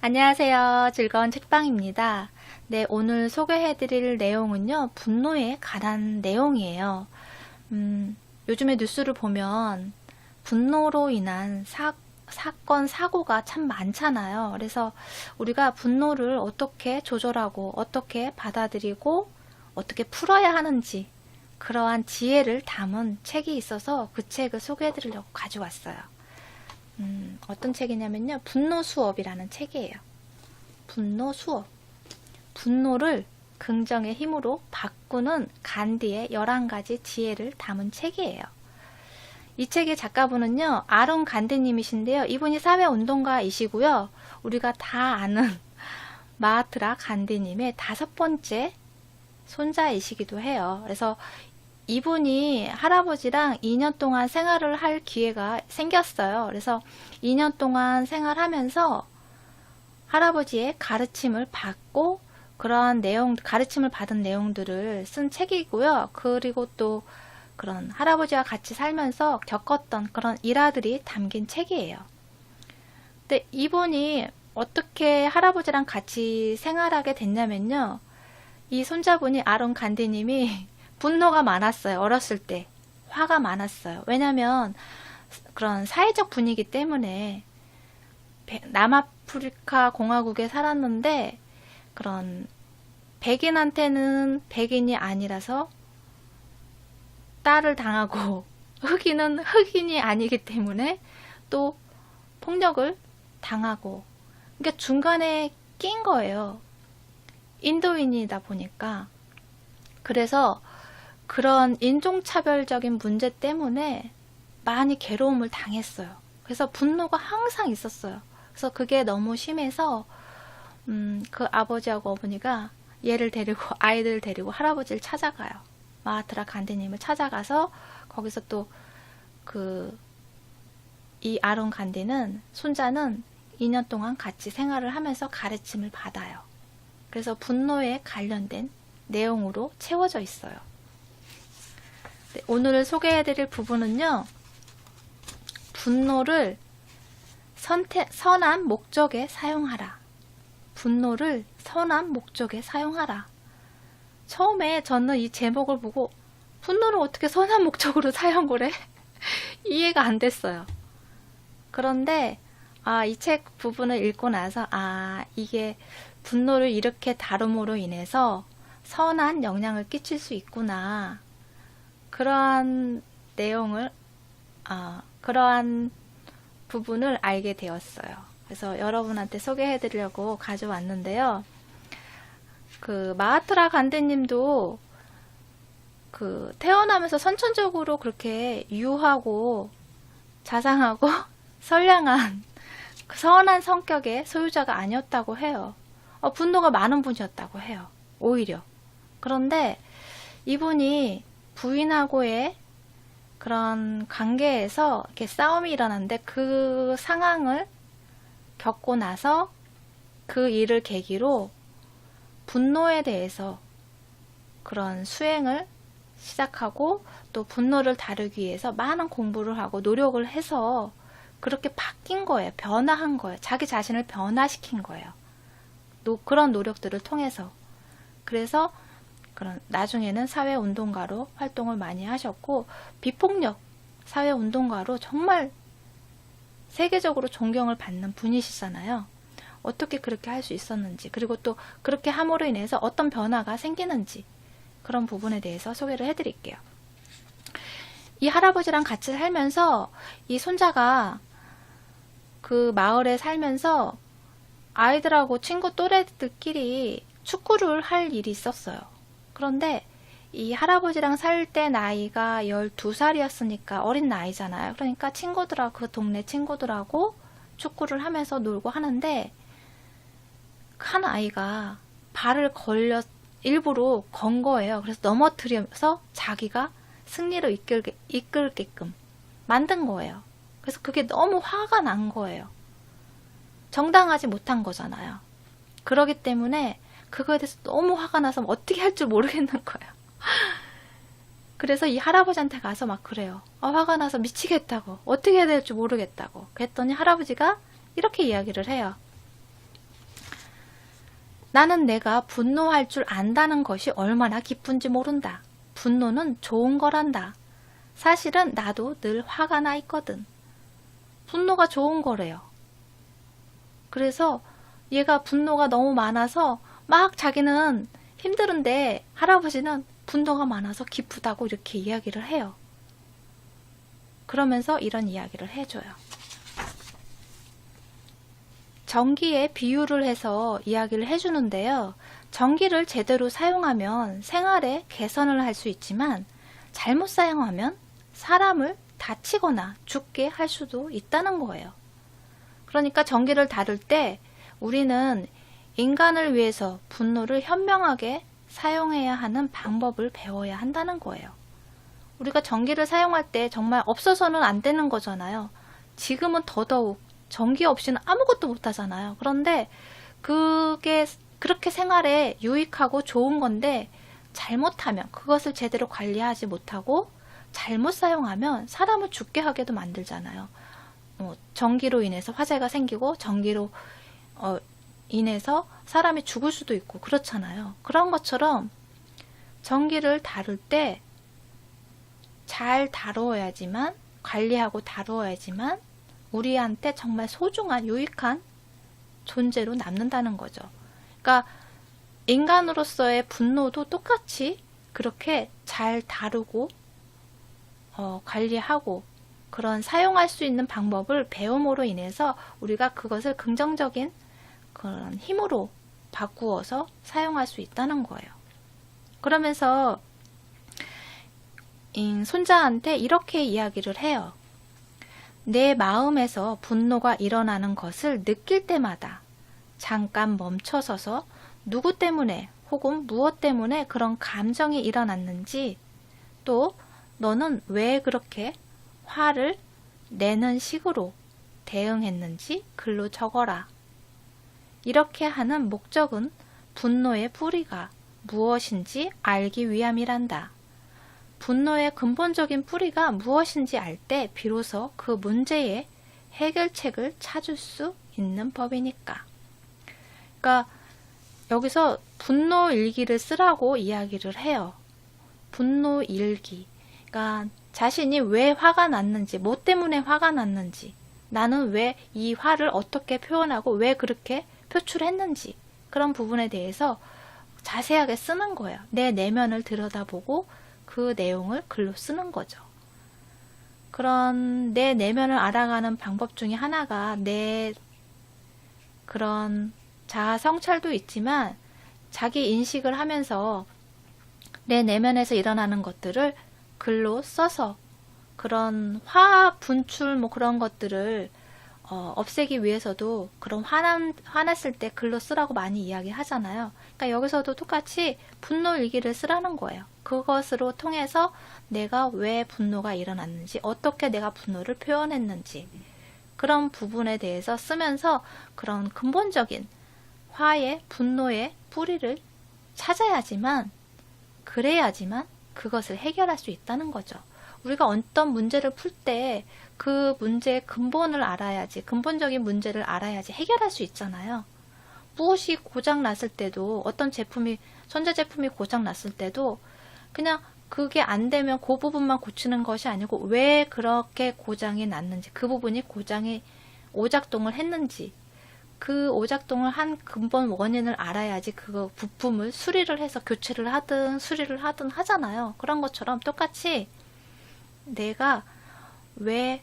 안녕하세요. 즐거운 책방입니다. 네, 오늘 소개해드릴 내용은요, 분노에 관한 내용이에요. 요즘에 뉴스를 보면 분노로 인한 사건, 사고가 참 많잖아요. 그래서 우리가 분노를 어떻게 조절하고, 어떻게 받아들이고, 어떻게 풀어야 하는지, 그러한 지혜를 담은 책이 있어서 그 책을 소개해드리려고 가져왔어요. 어떤 책이냐면요. 분노 수업이라는 책이에요. 분노 수업. 분노를 긍정의 힘으로 바꾸는 간디의 11가지 지혜를 담은 책이에요. 이 책의 작가분은요. 아론 간디님이신데요. 이분이 사회운동가이시고요. 우리가 다 아는 마하트라 간디님의 5번째 손자이시기도 해요. 그래서 이분이 할아버지랑 2년 동안 생활을 할 기회가 생겼어요. 그래서 2년 동안 생활하면서 할아버지의 가르침을 받고 그러한 가르침을 받은 내용들을 쓴 책이고요. 그리고 또 그런 할아버지와 같이 살면서 겪었던 그런 일화들이 담긴 책이에요. 근데 이분이 어떻게 할아버지랑 같이 생활하게 됐냐면요. 이 손자분이 아론 간디님이 분노가 많았어요. 어렸을 때. 화가 많았어요. 왜냐면 그런 사회적 분위기 때문에 남아프리카 공화국에 살았는데 그런 백인한테는 백인이 아니라서 딸을 당하고 흑인은 흑인이 아니기 때문에 또 폭력을 당하고 그러니까 중간에 낀 거예요. 인도인이다 보니까. 그래서 그런 인종차별적인 문제 때문에 많이 괴로움을 당했어요. 그래서 분노가 항상 있었어요. 그래서 그게 너무 심해서 그 아버지하고 어머니가 얘를 데리고 아이들을 데리고 할아버지를 찾아가요. 마하트라 간디님을 찾아가서 거기서 또 이 아론 간디는 손자는 2년 동안 같이 생활을 하면서 가르침을 받아요. 그래서 분노에 관련된 내용으로 채워져 있어요. 네, 오늘 소개해드릴 부분은요. 분노를 선한 목적에 사용하라. 분노를 선한 목적에 사용하라. 처음에 저는 이 제목을 보고 분노를 어떻게 선한 목적으로 사용을 해? 이해가 안 됐어요. 그런데 이 책 부분을 읽고 나서 이게 분노를 이렇게 다룸으로 인해서 선한 영향을 끼칠 수 있구나. 그러한 내용을 그러한 부분을 알게 되었어요. 그래서 여러분한테 소개해 드리려고 가져왔는데요. 그 마하트라 간디님도 태어나면서 선천적으로 그렇게 유하고 자상하고 선량한 선한 성격의 소유자가 아니었다고 해요. 분노가 많은 분이었다고 해요. 오히려. 그런데 이분이 부인하고의 그런 관계에서 이렇게 싸움이 일어났는데 그 상황을 겪고 나서 그 일을 계기로 분노에 대해서 그런 수행을 시작하고 또 분노를 다루기 위해서 많은 공부를 하고 노력을 해서 그렇게 바뀐 거예요. 변화한 거예요. 자기 자신을 변화시킨 거예요. 그런 노력들을 통해서. 그래서 그런 나중에는 사회운동가로 활동을 많이 하셨고 비폭력 사회운동가로 정말 세계적으로 존경을 받는 분이시잖아요. 어떻게 그렇게 할 수 있었는지 그리고 또 그렇게 함으로 인해서 어떤 변화가 생기는지 그런 부분에 대해서 소개를 해드릴게요. 이 할아버지랑 같이 살면서 이 손자가 그 마을에 살면서 아이들하고 친구 또래들끼리 축구를 할 일이 있었어요. 그런데 이 할아버지랑 살 때 나이가 12살이었으니까 어린 나이잖아요. 그러니까 그 동네 친구들하고 축구를 하면서 놀고 하는데 한 아이가 발을 일부러 건 거예요. 그래서 넘어뜨려서 자기가 승리로 이끌게끔 만든 거예요. 그래서 그게 너무 화가 난 거예요. 정당하지 못한 거잖아요. 그러기 때문에 그거에 대해서 너무 화가 나서 어떻게 할 줄 모르겠는 거예요. 그래서 이 할아버지한테 가서 막 그래요. 화가 나서 미치겠다고. 어떻게 해야 될지 모르겠다고. 그랬더니 할아버지가 이렇게 이야기를 해요. 나는 내가 분노할 줄 안다는 것이 얼마나 기쁜지 모른다. 분노는 좋은 거란다. 사실은 나도 늘 화가 나 있거든. 분노가 좋은 거래요. 그래서 얘가 분노가 너무 많아서 막 자기는 힘들은데 할아버지는 분노가 많아서 기쁘다고 이렇게 이야기를 해요. 그러면서 이런 이야기를 해줘요. 전기에 비유를 해서 이야기를 해주는데요. 전기를 제대로 사용하면 생활에 개선을 할 수 있지만 잘못 사용하면 사람을 다치거나 죽게 할 수도 있다는 거예요. 그러니까 전기를 다룰 때 우리는 인간을 위해서 분노를 현명하게 사용해야 하는 방법을 배워야 한다는 거예요. 우리가 전기를 사용할 때 정말 없어서는 안 되는 거잖아요. 지금은 더더욱 전기 없이는 아무것도 못 하잖아요. 그런데 그게 그렇게 생활에 유익하고 좋은 건데 잘못하면 그것을 제대로 관리하지 못하고 잘못 사용하면 사람을 죽게 하게도 만들잖아요. 전기로 인해서 화재가 생기고 전기로 인해서 사람이 죽을 수도 있고 그렇잖아요. 그런 것처럼 전기를 다룰 때 잘 다루어야지만, 관리하고 다루어야지만 우리한테 정말 소중한 유익한 존재로 남는다는 거죠. 그러니까 인간으로서의 분노도 똑같이 그렇게 잘 다루고 관리하고 그런 사용할 수 있는 방법을 배움으로 인해서 우리가 그것을 긍정적인 그런 힘으로 바꾸어서 사용할 수 있다는 거예요. 그러면서 손자한테 이렇게 이야기를 해요. 내 마음에서 분노가 일어나는 것을 느낄 때마다 잠깐 멈춰서서 누구 때문에 혹은 무엇 때문에 그런 감정이 일어났는지, 또 너는 왜 그렇게 화를 내는 식으로 대응했는지 글로 적어라. 이렇게 하는 목적은 분노의 뿌리가 무엇인지 알기 위함이란다. 분노의 근본적인 뿌리가 무엇인지 알 때 비로소 그 문제의 해결책을 찾을 수 있는 법이니까. 그러니까 여기서 분노 일기를 쓰라고 이야기를 해요. 분노 일기. 그러니까 자신이 왜 화가 났는지, 뭐 때문에 화가 났는지, 나는 왜 이 화를 어떻게 표현하고 왜 그렇게 표출했는지, 그런 부분에 대해서 자세하게 쓰는 거예요. 내 내면을 들여다보고 그 내용을 글로 쓰는 거죠. 그런 내 내면을 알아가는 방법 중에 하나가 내 그런 자아 성찰도 있지만 자기 인식을 하면서 내 내면에서 일어나는 것들을 글로 써서 그런 화 분출 뭐 그런 것들을 없애기 위해서도 그런 화났을 때 글로 쓰라고 많이 이야기 하잖아요. 그러니까 여기서도 똑같이 분노 일기를 쓰라는 거예요. 그것으로 통해서 내가 왜 분노가 일어났는지, 어떻게 내가 분노를 표현했는지, 그런 부분에 대해서 쓰면서 그런 근본적인 화의, 분노의 뿌리를 찾아야지만, 그래야지만 그것을 해결할 수 있다는 거죠. 우리가 어떤 문제를 풀 때 그 문제의 근본을 알아야지, 근본적인 문제를 알아야지 해결할 수 있잖아요. 무엇이 고장 났을 때도, 어떤 제품이, 전자제품이 고장 났을 때도 그냥 그게 안 되면 그 부분만 고치는 것이 아니고 왜 그렇게 고장이 났는지, 그 부분이 고장이 오작동을 했는지, 그 오작동을 한 근본 원인을 알아야지 그 부품을 수리를 해서 교체를 하든 수리를 하든 하잖아요. 그런 것처럼 똑같이 내가 왜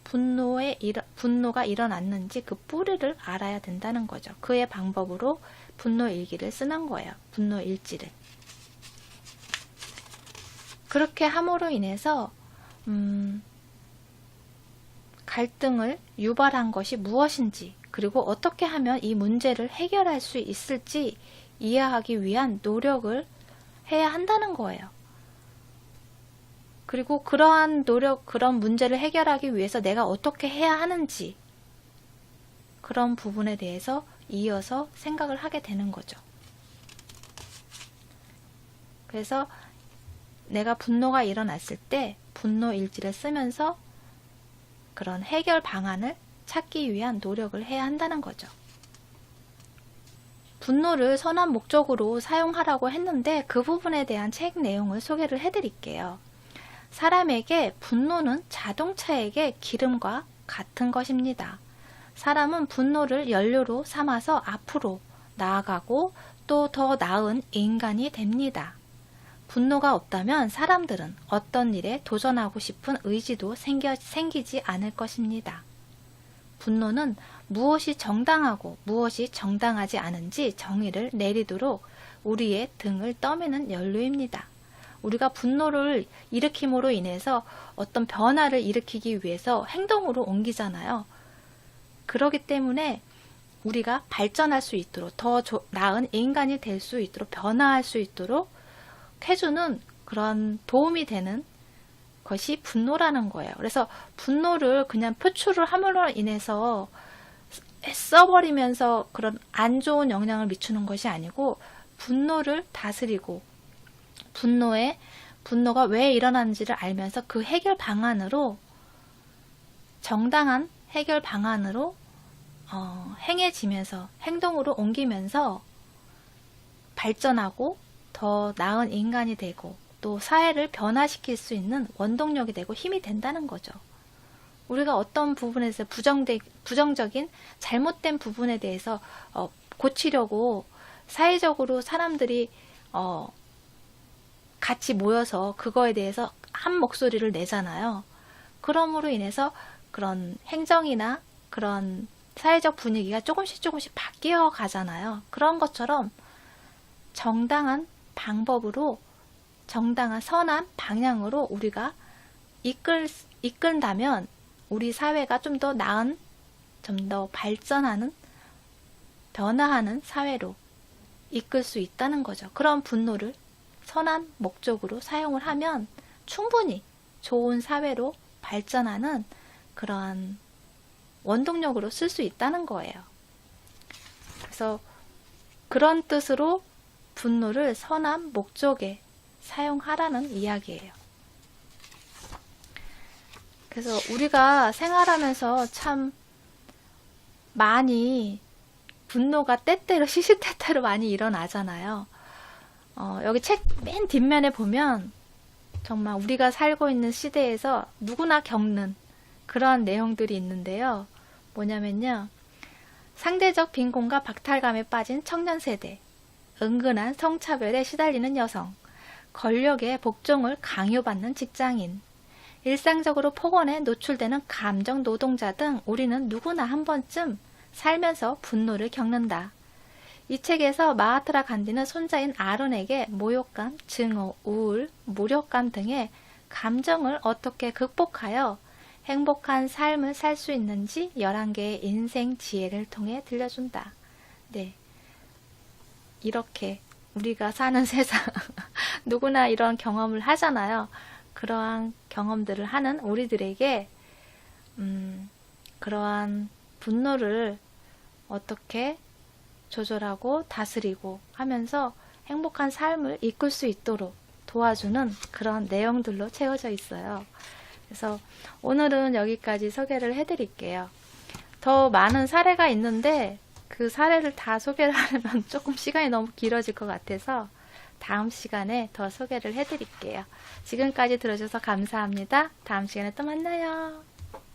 분노가 일어났는지 그 뿌리를 알아야 된다는 거죠. 그의 방법으로 분노 일기를 쓰는 거예요. 분노 일지를. 그렇게 함으로 인해서 갈등을 유발한 것이 무엇인지, 그리고 어떻게 하면 이 문제를 해결할 수 있을지 이해하기 위한 노력을 해야 한다는 거예요. 그리고 그러한 노력, 그런 문제를 해결하기 위해서 내가 어떻게 해야 하는지, 그런 부분에 대해서 이어서 생각을 하게 되는 거죠. 그래서 내가 분노가 일어났을 때 분노 일지를 쓰면서 그런 해결 방안을 찾기 위한 노력을 해야 한다는 거죠. 분노를 선한 목적으로 사용하라고 했는데 그 부분에 대한 책 내용을 소개를 해드릴게요. 사람에게 분노는 자동차에게 기름과 같은 것입니다. 사람은 분노를 연료로 삼아서 앞으로 나아가고 또 더 나은 인간이 됩니다. 분노가 없다면 사람들은 어떤 일에 도전하고 싶은 의지도 생기지 않을 것입니다. 분노는 무엇이 정당하고 무엇이 정당하지 않은지 정의를 내리도록 우리의 등을 떠미는 연료입니다. 우리가 분노를 일으킴으로 인해서 어떤 변화를 일으키기 위해서 행동으로 옮기잖아요. 그렇기 때문에 우리가 발전할 수 있도록 더 나은 인간이 될 수 있도록 변화할 수 있도록 해주는 그런 도움이 되는 것이 분노라는 거예요. 그래서 분노를 그냥 표출을 함으로 인해서 써버리면서 그런 안 좋은 영향을 미치는 것이 아니고 분노를 다스리고 분노가 왜 일어나는지를 알면서 그 해결 방안으로 정당한 해결 방안으로 행해지면서 행동으로 옮기면서 발전하고 더 나은 인간이 되고 또 사회를 변화시킬 수 있는 원동력이 되고 힘이 된다는 거죠. 우리가 어떤 부분에서 부정적인 잘못된 부분에 대해서 고치려고 사회적으로 사람들이 같이 모여서 그거에 대해서 한 목소리를 내잖아요. 그럼으로 인해서 그런 행정이나 그런 사회적 분위기가 조금씩 바뀌어 가잖아요. 그런 것처럼 정당한 방법으로 정당한 선한 방향으로 우리가 이끈다면 우리 사회가 좀 더 나은, 좀 더 발전하는, 변화하는 사회로 이끌 수 있다는 거죠. 그런 분노를 선한 목적으로 사용을 하면 충분히 좋은 사회로 발전하는 그러한 원동력으로 쓸 수 있다는 거예요. 그래서 그런 뜻으로 분노를 선한 목적에 사용하라는 이야기예요. 그래서 우리가 생활하면서 참 많이 분노가 때때로 시시때때로 많이 일어나잖아요. 여기 책 맨 뒷면에 보면 정말 우리가 살고 있는 시대에서 누구나 겪는 그러한 내용들이 있는데요. 뭐냐면요. 상대적 빈곤과 박탈감에 빠진 청년 세대, 은근한 성차별에 시달리는 여성, 권력의 복종을 강요받는 직장인, 일상적으로 폭언에 노출되는 감정 노동자 등 우리는 누구나 한 번쯤 살면서 분노를 겪는다. 이 책에서 마하트라 간디는 손자인 아론에게 모욕감, 증오, 우울, 무력감 등의 감정을 어떻게 극복하여 행복한 삶을 살 수 있는지 11개의 인생 지혜를 통해 들려준다. 네, 이렇게 우리가 사는 세상 누구나 이런 경험을 하잖아요. 그러한 경험들을 하는 우리들에게 그러한 분노를 어떻게 조절하고 다스리고 하면서 행복한 삶을 이끌 수 있도록 도와주는 그런 내용들로 채워져 있어요. 그래서 오늘은 여기까지 소개를 해드릴게요. 더 많은 사례가 있는데 그 사례를 다 소개를 하려면 조금 시간이 너무 길어질 것 같아서 다음 시간에 더 소개를 해드릴게요. 지금까지 들어주셔서 감사합니다. 다음 시간에 또 만나요.